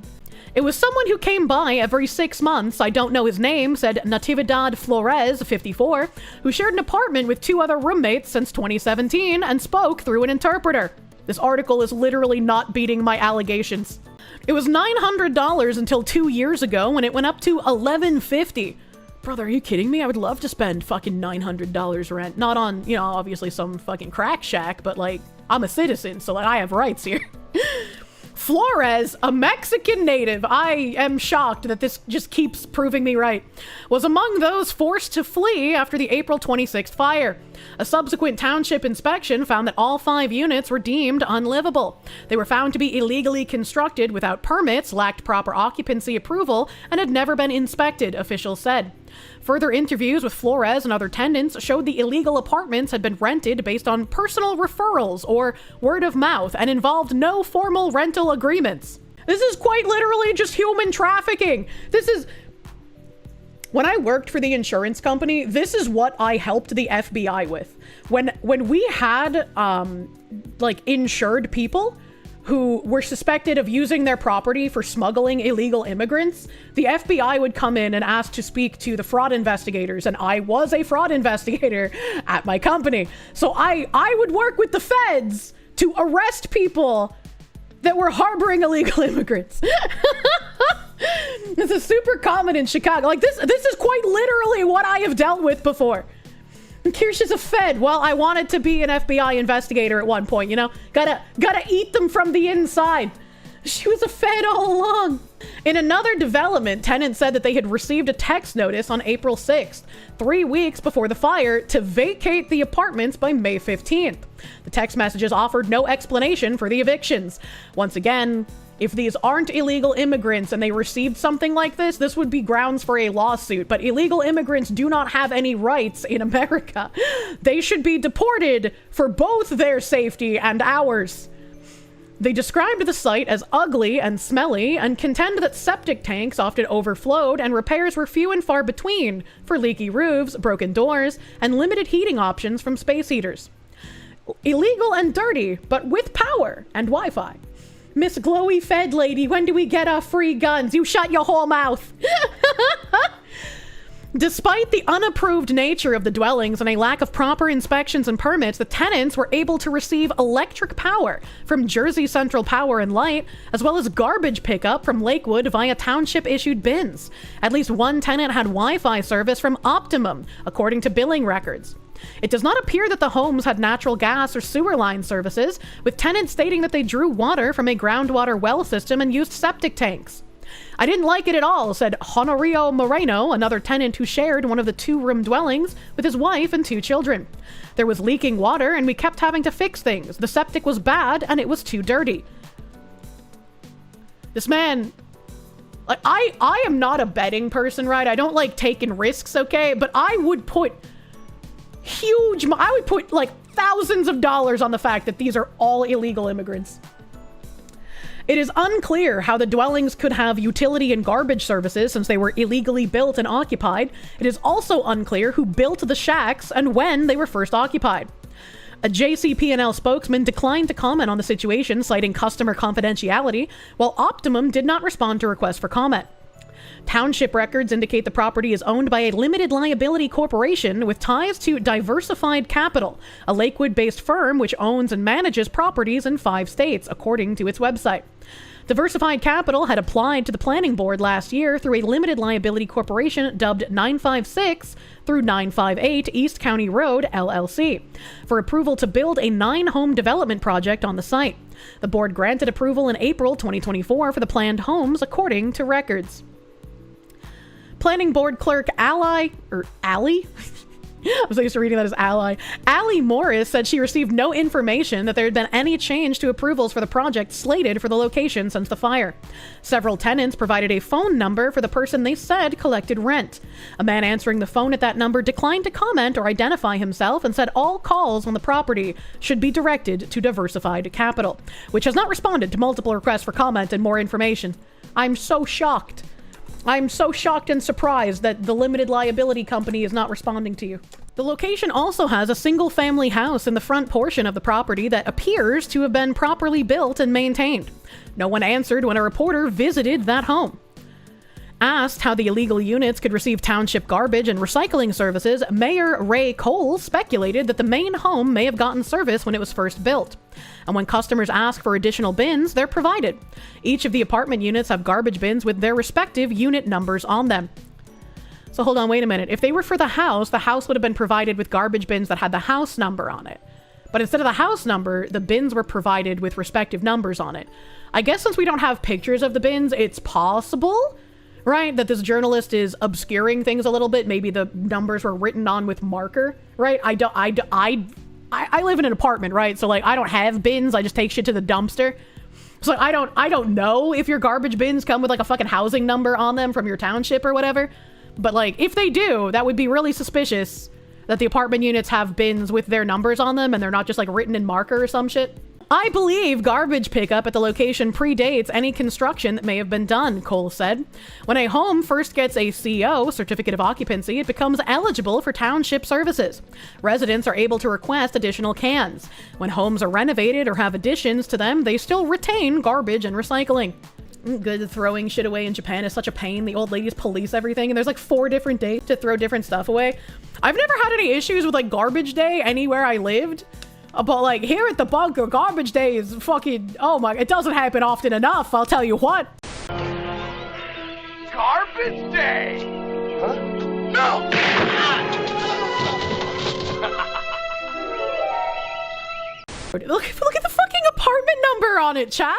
It was someone who came by every 6 months, I don't know his name, said Natividad Flores, 54, who shared an apartment with 2 other roommates since 2017 and spoke through an interpreter. This article is literally not beating my allegations. It was $900 until 2 years ago when it went up to $1,150. Brother, are you kidding me? I would love to spend fucking $900 rent. Not on, you know, obviously some fucking crack shack, but like, I'm a citizen, so like, I have rights here. Flores, a Mexican native, I am shocked that this just keeps proving me right, was among those forced to flee after the April 26th fire. A subsequent township inspection found that all 5 units were deemed unlivable. They were found to be illegally constructed without permits, lacked proper occupancy approval, and had never been inspected, officials said. Further interviews with Flores and other tenants showed the illegal apartments had been rented based on personal referrals or word of mouth and involved no formal rental agreements. This is quite literally just human trafficking. This is... When I worked for the insurance company, this is what I helped the FBI with. When we had like insured people who were suspected of using their property for smuggling illegal immigrants, the FBI would come in and ask to speak to the fraud investigators, and I was a fraud investigator at my company. So I would work with the feds to arrest people that were harboring illegal immigrants. This is super common in Chicago. Like this is quite literally what I have dealt with before. Kirsche is a fed. Well, I wanted to be an FBI investigator at one point, you know? Gotta eat them from the inside. She was a fed all along. In another development, tenants said that they had received a text notice on April 6th, 3 weeks before the fire, to vacate the apartments by May 15th. The text messages offered no explanation for the evictions. Once again, if these aren't illegal immigrants and they received something like this, this would be grounds for a lawsuit. But illegal immigrants do not have any rights in America. They should be deported for both their safety and ours. They described the site as ugly and smelly and contend that septic tanks often overflowed and repairs were few and far between for leaky roofs, broken doors, and limited heating options from space heaters. Illegal and dirty, but with power and Wi-Fi. Miss Glowy Fed Lady, when do we get our free guns? You shut your whole mouth. Despite the unapproved nature of the dwellings and a lack of proper inspections and permits, the tenants were able to receive electric power from Jersey Central Power and Light, as well as garbage pickup from Lakewood via township-issued bins. At least one tenant had Wi-Fi service from Optimum, according to billing records. It does not appear that the homes had natural gas or sewer line services, with tenants stating that they drew water from a groundwater well system and used septic tanks. I didn't like it at all, said Honorio Moreno, another tenant who shared one of the two-room dwellings with his wife and 2 children. There was leaking water and we kept having to fix things. The septic was bad and it was too dirty. This man... Like, I am not a betting person, right? I don't like taking risks, okay? But I would put like thousands of dollars on the fact that these are all illegal immigrants. It is unclear how the dwellings could have utility and garbage services since they were illegally built and occupied. It is also unclear who built the shacks and when they were first occupied. A JCP&L spokesman declined to comment on the situation, citing customer confidentiality, while Optimum did not respond to requests for comment. Township records indicate the property is owned by a limited liability corporation with ties to Diversified Capital, a Lakewood-based firm which owns and manages properties in 5 states, according to its website. Diversified Capital had applied to the planning board last year through a limited liability corporation dubbed 956 through 958 East County Road, LLC, for approval to build a 9-home development project on the site. The board granted approval in April 2024 for the planned homes, according to records. Planning board clerk Allie? I was used to reading that as Ally. Allie Morris said she received no information that there had been any change to approvals for the project slated for the location since the fire. Several tenants provided a phone number for the person they said collected rent. A man answering the phone at that number declined to comment or identify himself and said all calls on the property should be directed to Diversified Capital, which has not responded to multiple requests for comment and more information. I'm so shocked. I'm so shocked and surprised that the limited liability company is not responding to you. The location also has a single-family house in the front portion of the property that appears to have been properly built and maintained. No one answered when a reporter visited that home. Asked how the illegal units could receive township garbage and recycling services, Mayor Ray Cole speculated that the main home may have gotten service when it was first built. And when customers ask for additional bins, they're provided. Each of the apartment units have garbage bins with their respective unit numbers on them. So hold on, wait a minute. If they were for the house would have been provided with garbage bins that had the house number on it. But instead of the house number, the bins were provided with respective numbers on it. I guess since we don't have pictures of the bins, it's possible, right, that this journalist is obscuring things a little bit. Maybe the numbers were written on with marker, right? I live in an apartment, right? So like I don't have bins. I just take shit to the dumpster. So I don't know if your garbage bins come with like a fucking housing number on them from your township or whatever. But like if they do, that would be really suspicious that the apartment units have bins with their numbers on them and they're not just like written in marker or some shit. I believe garbage pickup at the location predates any construction that may have been done, Cole said. When a home first gets a CO, certificate of occupancy, it becomes eligible for township services. Residents are able to request additional cans. When homes are renovated or have additions to them, they still retain garbage and recycling. Good, throwing shit away in Japan is such a pain. The old ladies police everything, and there's like 4 different days to throw different stuff away. I've never had any issues with like garbage day anywhere I lived, but like here at the bunker, garbage day is fucking, oh my, it doesn't happen often enough, I'll tell you what. Garbage day! Huh? No! Look at the fucking apartment number on it, chat.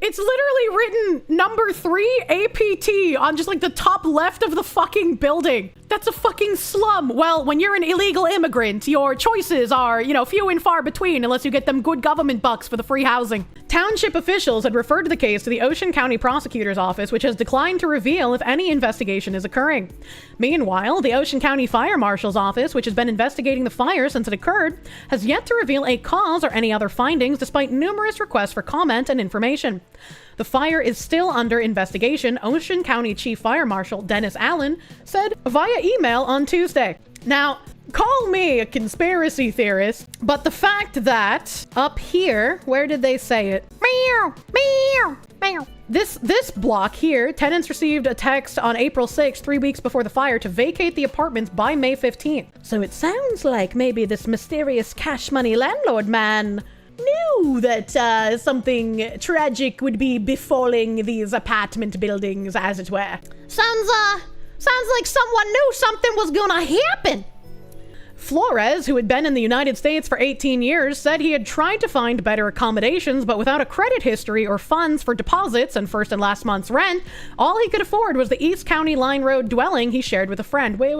It's literally written number 3 APT on just like the top left of the fucking building. That's a fucking slum. Well, when you're an illegal immigrant, your choices are, you know, few and far between unless you get them good government bucks for the free housing. Township officials had referred the case to the Ocean County Prosecutor's Office, which has declined to reveal if any investigation is occurring. Meanwhile, the Ocean County Fire Marshal's Office, which has been investigating the fire since it occurred, has yet to reveal a cause or any other findings despite numerous requests for comment and information. The fire is still under investigation, Ocean County Chief Fire Marshal Dennis Allen said via email on Tuesday. Now, call me a conspiracy theorist, but the fact that up here, where did they say it? Meow, meow, meow. This block here, tenants received a text on April 6th, 3 weeks before the fire, to vacate the apartments by May 15th. So it sounds like maybe this mysterious cash money landlord man knew that something tragic would be befalling these apartment buildings, as it were. Sounds like someone knew something was gonna happen. Flores, who had been in the United States for 18 years, said he had tried to find better accommodations, but without a credit history or funds for deposits and first and last month's rent, all he could afford was the East County Line Road dwelling he shared with a friend. Wait.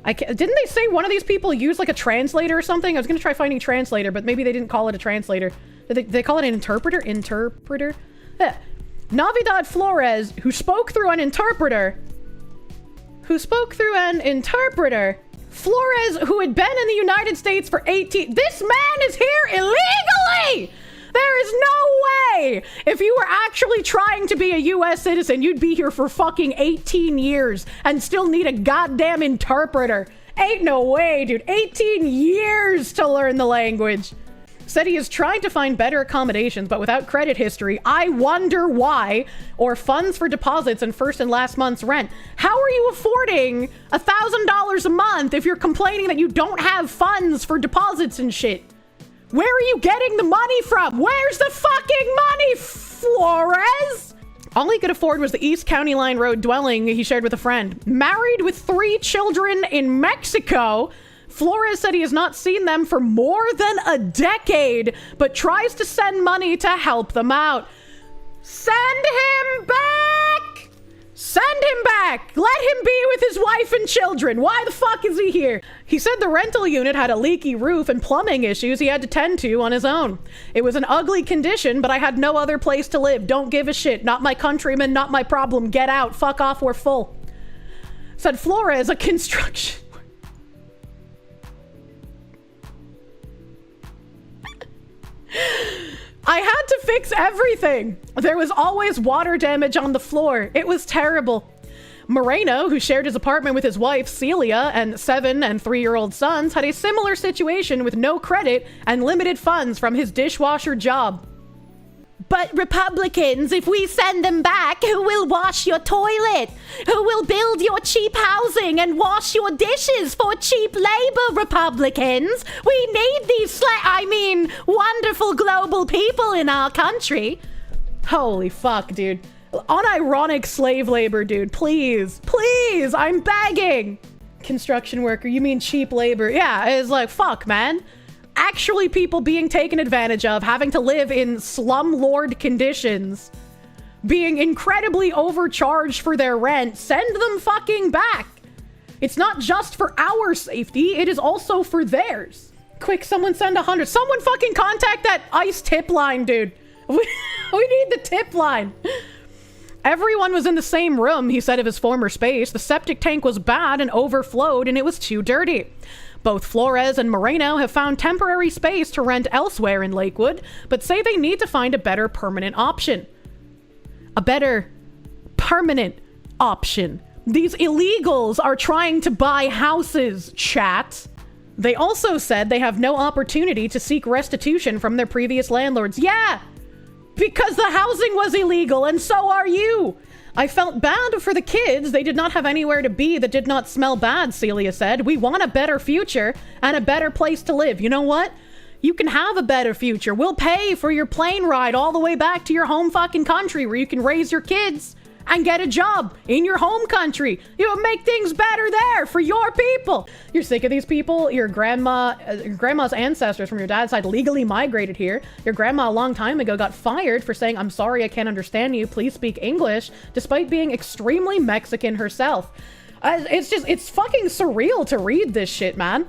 Didn't they say one of these people used like a translator or something? I was gonna try finding translator, but maybe they didn't call it a translator. Did they call it an interpreter? Interpreter? Yeah. Navidad Flores, who spoke through an interpreter. Flores, who had been in the United States for 18... This man is here illegally! There is no way! If you were actually trying to be a US citizen, you'd be here for fucking 18 years and still need a goddamn interpreter. Ain't no way, dude. 18 years to learn the language. Said he has tried to find better accommodations, but without credit history. I wonder why. Or funds for deposits and first and last month's rent. How are you affording $1,000 a month if you're complaining that you don't have funds for deposits and shit? Where are you getting the money from? Where's the fucking money, Flores? All he could afford was the East County Line Road dwelling he shared with a friend. Married with 3 children in Mexico, Flores said he has not seen them for more than a decade, but tries to send money to help them out. Send him back! Send him back! Let him be with his wife and children. Why the fuck is he here? He said the rental unit had a leaky roof and plumbing issues he had to tend to on his own. It was an ugly condition, but I had no other place to live. Don't give a shit. Not my countrymen, not my problem. Get out. Fuck off, we're full. Said Flores, a construction... I had to fix everything. There was always water damage on the floor. It was terrible. Moreno, who shared his apartment with his wife, Celia, and 7 and 3-year-old sons, had a similar situation with no credit and limited funds from his dishwasher job. But Republicans, if we send them back, who will wash your toilet? Who will build your cheap housing and wash your dishes for cheap labor, Republicans? We need these wonderful global people in our country. Holy fuck, dude. Unironic slave labor, dude. Please, please, I'm begging. Construction worker, you mean cheap labor? Yeah, it's like, fuck, man. Actually people being taken advantage of, having to live in slumlord conditions, being incredibly overcharged for their rent. Send them fucking back. It's not just for our safety, it is also for theirs. Quick, someone send 100. Someone fucking contact that ICE tip line, dude. We need the tip line. Everyone was in the same room, he said of his former space. The septic tank was bad and overflowed and it was too dirty. Both Flores and Moreno have found temporary space to rent elsewhere in Lakewood, but say they need to find a better permanent option. A better permanent option. These illegals are trying to buy houses, chat. They also said they have no opportunity to seek restitution from their previous landlords. Yeah, because the housing was illegal, and so are you. I felt bad for the kids. They did not have anywhere to be that did not smell bad, Celia said. We want a better future and a better place to live. You know what? You can have a better future. We'll pay for your plane ride all the way back to your home fucking country where you can raise your kids and get a job in your home country. You'll make things better there for your people. You're sick of these people? Your grandma's ancestors from your dad's side legally migrated here. Your grandma a long time ago got fired for saying, "I'm sorry, I can't understand you. Please speak English," despite being extremely Mexican herself. It's fucking surreal to read this shit, man.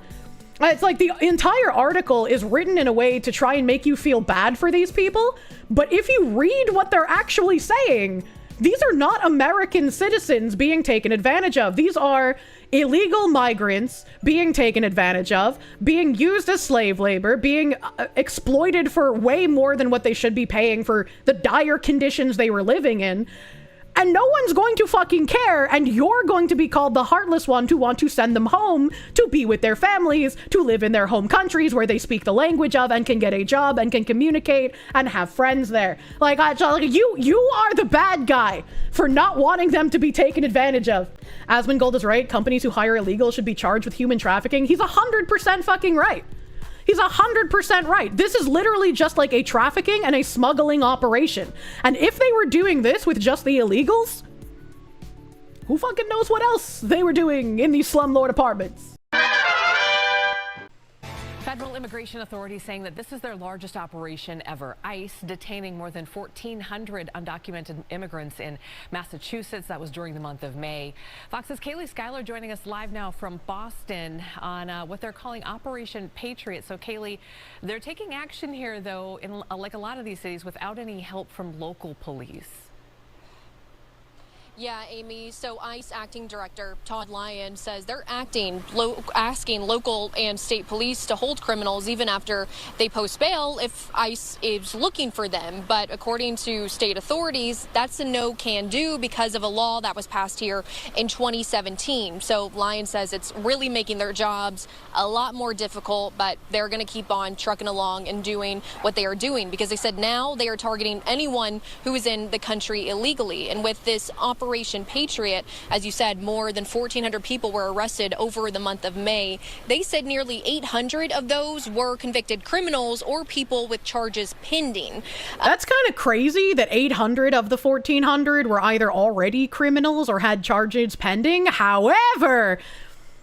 It's like the entire article is written in a way to try and make you feel bad for these people. But if you read what they're actually saying, these are not American citizens being taken advantage of. These are illegal migrants being taken advantage of, being used as slave labor, being exploited for way more than what they should be paying for the dire conditions they were living in. And no one's going to fucking care, and you're going to be called the heartless one to want to send them home to be with their families, to live in their home countries where they speak the language of and can get a job and can communicate and have friends there. Like, you are the bad guy for not wanting them to be taken advantage of. Asmongold is right. Companies who hire illegals should be charged with human trafficking. He's 100% fucking right. He's 100% right. This is literally just like a trafficking and a smuggling operation. And if they were doing this with just the illegals, who fucking knows what else they were doing in these slumlord apartments? Federal immigration authorities saying that this is their largest operation ever. ICE detaining more than 1,400 undocumented immigrants in Massachusetts. That was during the month of May. Fox's Kaylee Schuyler joining us live now from Boston on what they're calling Operation Patriot. So Kaylee, they're taking action here, though, in like a lot of these cities without any help from local police. Yeah, Amy. So ICE Acting Director Todd Lyon says they're asking local and state police to hold criminals even after they post bail if ICE is looking for them. But according to state authorities, that's a no-can-do because of a law that was passed here in 2017. So Lyon says it's really making their jobs a lot more difficult, but they're going to keep on trucking along and doing what they are doing because they said now they are targeting anyone who is in the country illegally. And with this Operation Patriot, as you said, more than 1,400 people were arrested over the month of May. They said nearly 800 of those were convicted criminals or people with charges pending. That's kind of crazy that 800 of the 1,400 were either already criminals or had charges pending. However,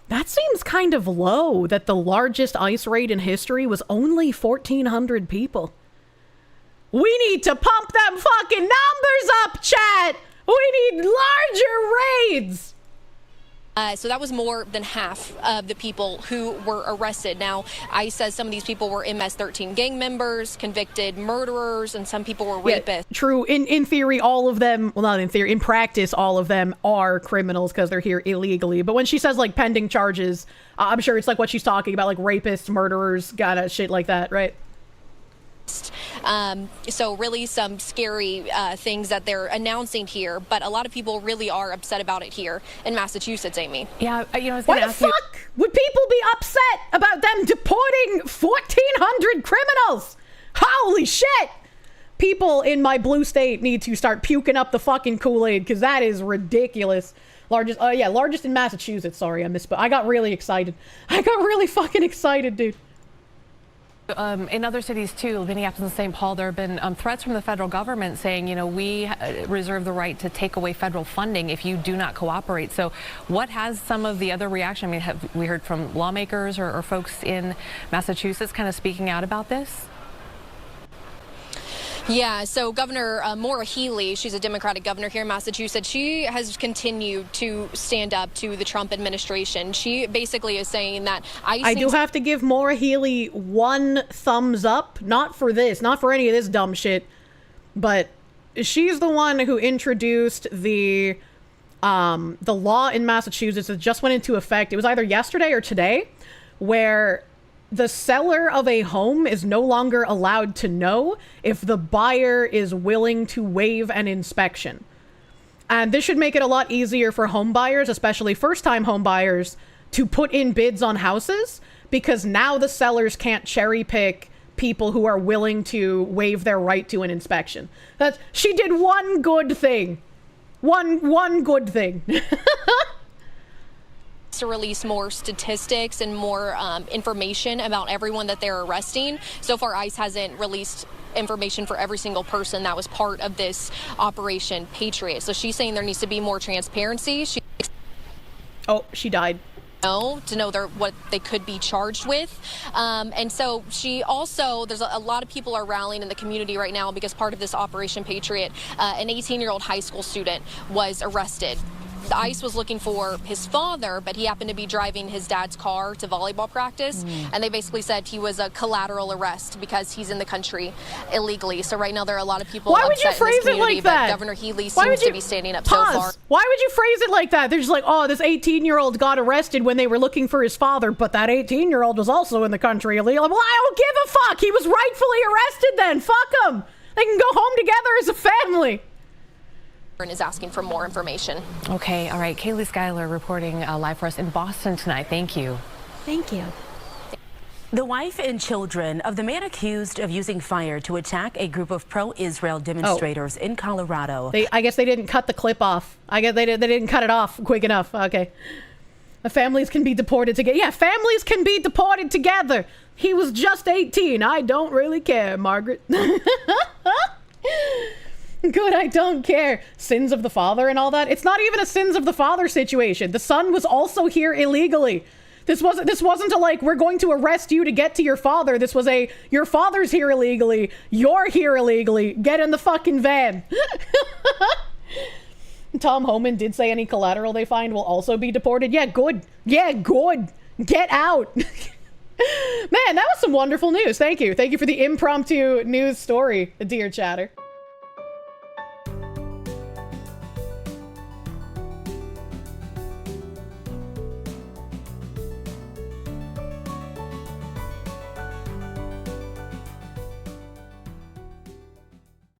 that seems kind of low that the largest ICE raid in history was only 1,400 people. We need to pump them fucking numbers up, chat! We need larger raids! So that was more than half of the people who were arrested. Now, ICE says some of these people were MS-13 gang members, convicted murderers, and some people were rapists. Yeah, true. In theory, all of them, well, not in theory, in practice, all of them are criminals because they're here illegally. But when she says, like, pending charges, I'm sure it's like what she's talking about, like rapists, murderers, kind of shit like that, right? So really some scary things that they're announcing here, but a lot of people really are upset about it here in Massachusetts, Amy. Yeah, you know, I was why the fuck would people be upset about them deporting 1,400 criminals? Holy shit! People in my blue state need to start puking up the fucking Kool-Aid because that is ridiculous. Largest in Massachusetts. Sorry, I misspoke. I got really excited. I got really fucking excited, dude. In other cities too, Minneapolis and St. Paul, there have been threats from the federal government saying, you know, we reserve the right to take away federal funding if you do not cooperate. So what has some of the other reaction? I mean, have we heard from lawmakers or folks in Massachusetts kind of speaking out about this? Yeah, so Governor Maura Healey, she's a Democratic governor here in Massachusetts, she has continued to stand up to the Trump administration. She basically is saying that I do have to give Maura Healey one thumbs up, not for this, not for any of this dumb shit, but she's the one who introduced the law in Massachusetts that just went into effect. It was either yesterday or today, where the seller of a home is no longer allowed to know if the buyer is willing to waive an inspection. And this should make it a lot easier for home buyers, especially first-time home buyers, to put in bids on houses, because now the sellers can't cherry pick people who are willing to waive their right to an inspection. She did one good thing. One good thing. To release more statistics and more information about everyone that they're arresting. So far, ICE hasn't released information for every single person that was part of this Operation Patriot. So she's saying there needs to be more transparency. She died. To know what they could be charged with. And so she also, there's a lot of people are rallying in the community right now because part of this Operation Patriot, an 18-year-old high school student was arrested. The ICE was looking for his father, but he happened to be driving his dad's car to volleyball practice, and they basically said he was a collateral arrest because he's in the country illegally. So right now there are a lot of people Why would you phrase it like that? But Governor Healy seems to be standing up so far. Why would you phrase it like that? They're just like, oh, this 18-year-old got arrested when they were looking for his father, but that 18-year-old was also in the country illegally. Well, I don't give a fuck. He was rightfully arrested then. Fuck him. They can go home together as a family. And is asking for more information. Okay, all right. Kaylee Schuyler reporting live for us in Boston tonight. Thank you. Thank you. The wife and children of the man accused of using fire to attack a group of pro-Israel demonstrators in Colorado. I guess they didn't cut the clip off. I guess they didn't cut it off quick enough. Okay. The families can be deported together. Yeah, families can be deported together. He was just 18. I don't really care, Margaret. Good, I don't care. Sins of the father and all that. It's not even a sins of the father situation. The son was also here illegally. This wasn't a like, we're going to arrest you to get to your father. This was a, your father's here illegally. You're here illegally. Get in the fucking van. Tom Homan did say any collateral they find will also be deported. Yeah, good. Yeah, good. Get out. Man, that was some wonderful news. Thank you. Thank you for the impromptu news story, dear chatter.